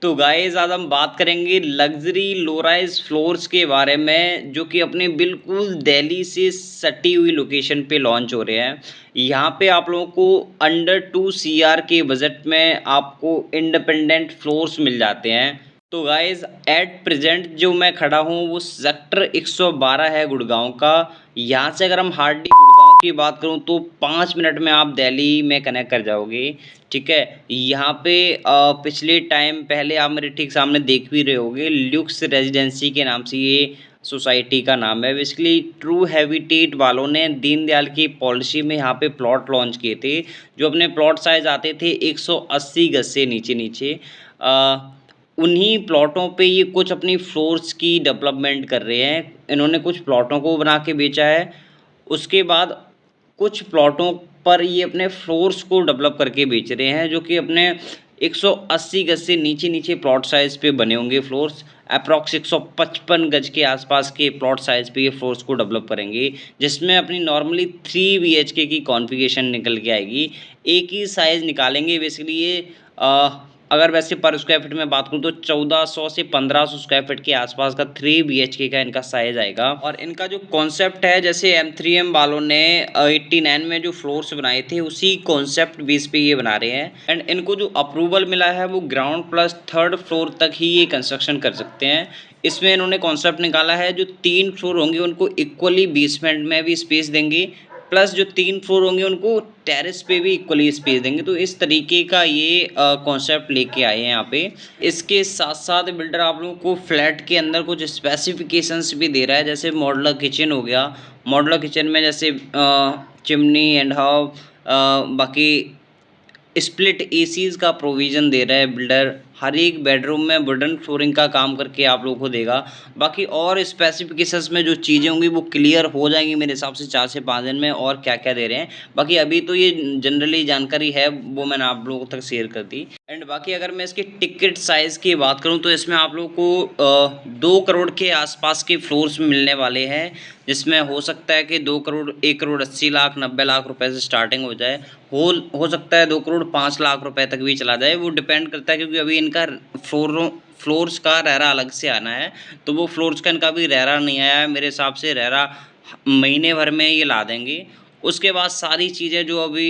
तो गाइस आज हम बात करेंगे लग्जरी लो राइज फ्लोर्स के बारे में जो कि अपने बिल्कुल दिल्ली से सटी हुई लोकेशन पे लॉन्च हो रहे हैं। यहाँ पे आप लोगों को अंडर 2 CR के बजट में आपको इंडिपेंडेंट फ्लोर्स मिल जाते हैं। तो गाइस एट प्रेजेंट जो मैं खड़ा हूँ वो सेक्टर 112 है गुड़गांव का। यहाँ से अगर हम हार्डली गुड़गांव की बात करूँ तो 5 मिनट में आप दिल्ली में कनेक्ट कर जाओगे। ठीक है, यहाँ पे पिछले टाइम पहले आप मेरे ठीक सामने देख भी रहे होगे, ल्यूक्स रेजिडेंसी के नाम से ये सोसाइटी का नाम है। बेसिकली ट्रू हैबिटेट वालों ने दीनदयाल की पॉलिसी में यहाँ पे प्लॉट लॉन्च किए थे, जो अपने प्लॉट साइज आते थे 180 गज से नीचे नीचे। उन्हीं प्लॉटों पे ये कुछ अपनी फ्लोर्स की डेवलपमेंट कर रहे हैं। इन्होंने कुछ प्लॉटों को बना के बेचा है, उसके बाद कुछ प्लॉटों पर ये अपने फ्लोर्स को डेवलप करके बेच रहे हैं, जो कि अपने 180 गज से नीचे नीचे प्लॉट साइज़ पे बने होंगे फ्लोर्स। अप्रॉक्स 155 गज के आसपास के प्लॉट साइज़ पे ये फ्लोर्स को डेवलप करेंगे, जिसमें अपनी नॉर्मली 3 BHK की कॉन्फ़िगरेशन निकल के आएगी। एक ही साइज़ निकालेंगे बेसिकली ये। अगर वैसे पर स्क्वायर फीट में बात करूँ तो 1400 से 1500 स्क्वायर फीट के आसपास का 3 BHK का इनका साइज आएगा। और इनका जो कॉन्सेप्ट है, जैसे M3M वालों ने 89 में जो फ्लोर्स बनाए थे उसी कॉन्सेप्ट बेस पे ये बना रहे हैं। एंड इनको जो अप्रूवल मिला है वो ग्राउंड प्लस 3rd फ्लोर तक ही ये कंस्ट्रक्शन कर सकते हैं। इसमें इन्होंने कॉन्सेप्ट निकाला है, जो 3 फ्लोर होंगे उनको इक्वली बेसमेंट में भी स्पेस देंगे, प्लस जो 3 फ्लोर होंगे उनको टेरेस पे भी इक्वली स्पेस देंगे। तो इस तरीके का ये कॉन्सेप्ट लेके आए हैं यहाँ पे। इसके साथ साथ बिल्डर आप लोगों को फ्लैट के अंदर कुछ स्पेसिफिकेशंस भी दे रहा है, जैसे मॉडुलर किचन हो गया। मॉडुलर किचन में जैसे चिमनी एंड हाउ बाकी स्प्लिट एसीज़ का प्रोविज़न दे रहा है बिल्डर। हर एक बेडरूम में वुडन फ्लोरिंग का काम करके आप लोगों को देगा। बाकी और स्पेसिफिकेशंस में जो चीज़ें होंगी वो क्लियर हो जाएंगी मेरे हिसाब से 4 से 5 दिन में, और क्या क्या दे रहे हैं। बाकी अभी तो ये जनरली जानकारी है, वो मैंने आप लोगों तक शेयर कर दी। एंड बाकी अगर मैं इसके टिकट साइज़ की बात करूँ तो इसमें आप लोगों को 2 करोड़ के आसपास के फ्लोर्स मिलने वाले हैं, जिसमें हो सकता है कि 2 करोड़ 1 करोड़ 80 लाख 90 लाख रुपए से स्टार्टिंग हो जाए। हो सकता है 2 करोड़ 5 लाख रुपए तक भी चला जाए, वो डिपेंड करता है, क्योंकि अभी इनका फ्लोर्स का रेरा अलग से आना है। तो वो फ्लोर्स का इनका भी रेरा नहीं आया है, मेरे हिसाब से रेरा महीने भर में ये ला देंगे। उसके बाद सारी चीज़ें जो अभी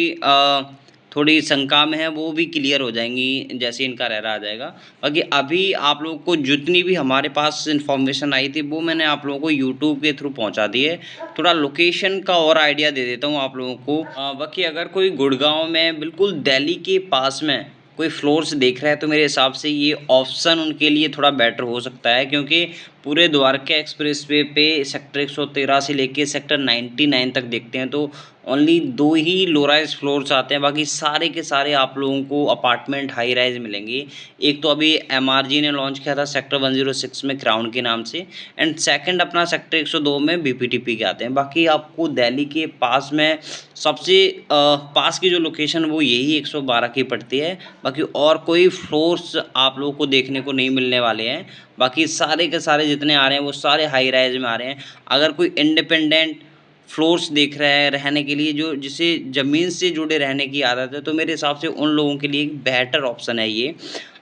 थोड़ी शंका में है वो भी क्लियर हो जाएंगी जैसे इनका रेरा आ जाएगा। बाकी अभी आप लोगों को जितनी भी हमारे पास इन्फॉर्मेशन आई थी वो मैंने आप लोगों को यूट्यूब के थ्रू पहुंचा दी है। थोड़ा लोकेशन का और आइडिया दे देता हूं आप लोगों को। बाकी अगर कोई गुड़गांव में बिल्कुल दिल्ली के पास में कोई फ्लोर्स देख रहा है तो मेरे हिसाब से ये ऑप्शन उनके लिए थोड़ा बेटर हो सकता है, क्योंकि पूरे द्वारका एक्सप्रेसवे पे सेक्टर 113 से लेके सेक्टर 99 तक देखते हैं तो ओनली 2 ही लो राइज फ्लोर्स आते हैं। बाकी सारे के सारे आप लोगों को अपार्टमेंट हाई राइज मिलेंगे। एक तो अभी MRG ने लॉन्च किया था सेक्टर 106 में क्राउन के नाम से, एंड सेकंड अपना सेक्टर 102 में BPTP के आते हैं। बाकी आपको दिल्ली के पास में सबसे पास की जो लोकेशन वो यही 112 की पड़ती है। बाकी और कोई फ्लोर्स आप लोगों को देखने को नहीं मिलने वाले हैं। बाकी सारे के सारे जितने आ रहे हैं वो सारे हाई राइज में आ रहे हैं। अगर कोई इंडिपेंडेंट फ्लोर्स देख रहा है रहने के लिए, जो जिसे ज़मीन से जुड़े रहने की आदत है, तो मेरे हिसाब से उन लोगों के लिए एक बेहतर ऑप्शन है ये।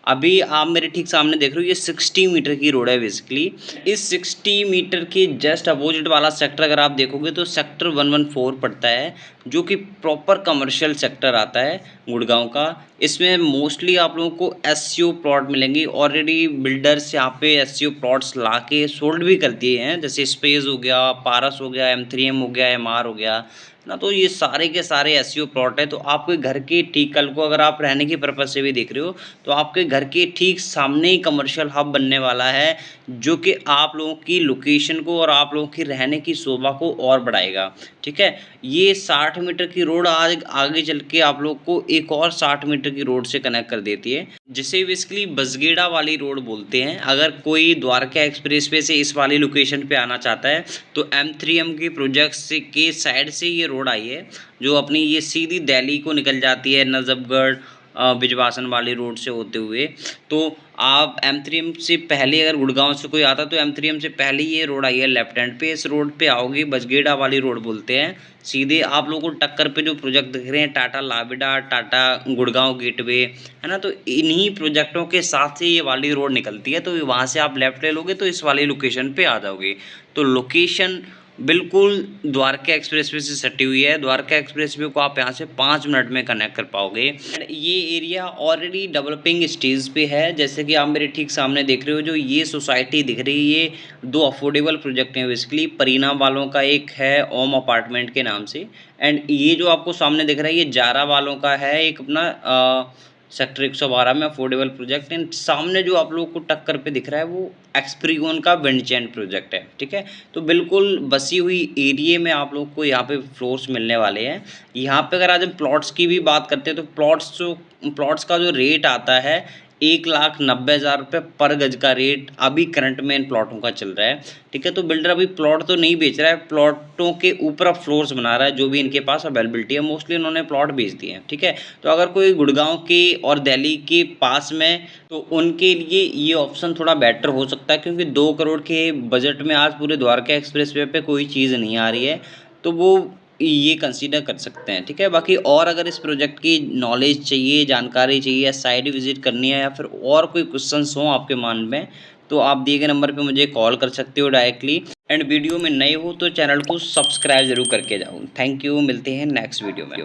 अभी आप मेरे ठीक सामने देख रहे हो, ये 60 मीटर की रोड है बेसिकली। इस 60 मीटर के जस्ट अपोजिट वाला सेक्टर अगर आप देखोगे तो सेक्टर 114 पड़ता है, जो कि प्रॉपर कमर्शियल सेक्टर आता है गुड़गांव का। इसमें मोस्टली आप लोगों को SCO प्लॉट मिलेंगे। ऑलरेडी बिल्डर्स यहाँ पे SCO प्लॉट्स ला के सोल्ड भी कर दिए हैं, जैसे स्पेस हो गया, पारस हो गया, M3M हो गया, MR हो गया ना। तो ये सारे के सारे SCO प्लॉट है। तो आपके घर के ठीक, कल को अगर आप रहने की पर्पज़ से भी देख रहे हो तो आपके घर के ठीक सामने ही कमर्शियल हब बनने वाला है, जो कि आप लोगों की लोकेशन को और आप लोगों की रहने की शोभा को और बढ़ाएगा। ठीक है, ये 60 मीटर की रोड आज आगे चल के आप लोग को एक और 60 मीटर की रोड से कनेक्ट कर देती है, जिसे बेसिकली बसगेड़ा वाली रोड बोलते हैं। अगर कोई द्वारका एक्सप्रेसवे से इस वाली लोकेशन पे आना चाहता है तो M3M के प्रोजेक्ट से के साइड से ये रोड आई है, जो अपनी ये सीधी दिल्ली को निकल जाती है, नजफगढ़ बिजवासन वाली रोड से होते हुए। तो आप M3M से पहले अगर गुड़गांव से कोई आता तो M3M से पहले ये रोड आई है लेफ्ट हैंड पे। इस रोड पे आओगे, बजगेड़ा वाली रोड बोलते हैं, सीधे आप लोगों को टक्कर पे जो प्रोजेक्ट दिख रहे हैं टाटा लाविडा, टाटा गुड़गांव गेटवे, है ना, तो इन्हीं प्रोजेक्टों के साथ से ये वाली रोड निकलती है। तो वहाँ से आप लेफ्ट ले लोगे तो इस वाली लोकेशन पे आ जाओगे। तो लोकेशन बिल्कुल द्वारका एक्सप्रेसवे से सटी हुई है। द्वारका एक्सप्रेसवे को आप यहाँ से 5 मिनट में कनेक्ट कर पाओगे। ये एरिया ऑलरेडी डेवलपिंग स्टेज पे है। जैसे कि आप मेरे ठीक सामने देख रहे हो, जो ये सोसाइटी दिख रही है, ये 2 अफोर्डेबल प्रोजेक्ट हैं बेसिकली। परिणाम वालों का एक है ओम अपार्टमेंट के नाम से, एंड ये जो आपको सामने दिख रहा है ये जारा वालों का है, एक अपना सेक्टर 112 में अफोर्डेबल प्रोजेक्ट। एंड सामने जो आप लोगों को टक्कर पे दिख रहा है वो एक्सप्रीगोन का विंडचैन प्रोजेक्ट है, ठीक है। तो बिल्कुल बसी हुई एरिया में आप लोग को यहाँ पे फ्लोर्स मिलने वाले हैं। यहाँ पे अगर आज हम प्लॉट्स की भी बात करते हैं तो प्लॉट्स का जो रेट आता है 1,90,000 रुपये पर गज का रेट अभी करंट में इन प्लॉटों का चल रहा है, ठीक है। तो बिल्डर अभी प्लॉट तो नहीं बेच रहा है, प्लॉटों के ऊपर अब फ्लोर्स बना रहा है, जो भी इनके पास अवेलेबिलिटी है। मोस्टली इन्होंने प्लॉट बेच दिए हैं, ठीक है। तो अगर कोई गुड़गांव के और दिल्ली के पास में, तो उनके लिए ये ऑप्शन थोड़ा बेटर हो सकता है, क्योंकि 2 करोड़ के बजट में आज पूरे द्वारका एक्सप्रेसवे पे कोई चीज़ नहीं आ रही है, तो वो ये कंसीडर कर सकते हैं, ठीक है। बाकी और अगर इस प्रोजेक्ट की नॉलेज चाहिए, जानकारी चाहिए, या साइट विजिट करनी है, या फिर और कोई क्वेश्चंस हों आपके मन में, तो आप दिए गए नंबर पे मुझे कॉल कर सकते हो डायरेक्टली। एंड वीडियो में नए हो तो चैनल को सब्सक्राइब जरूर करके जाओ। थैंक यू, मिलते हैं नेक्स्ट वीडियो में।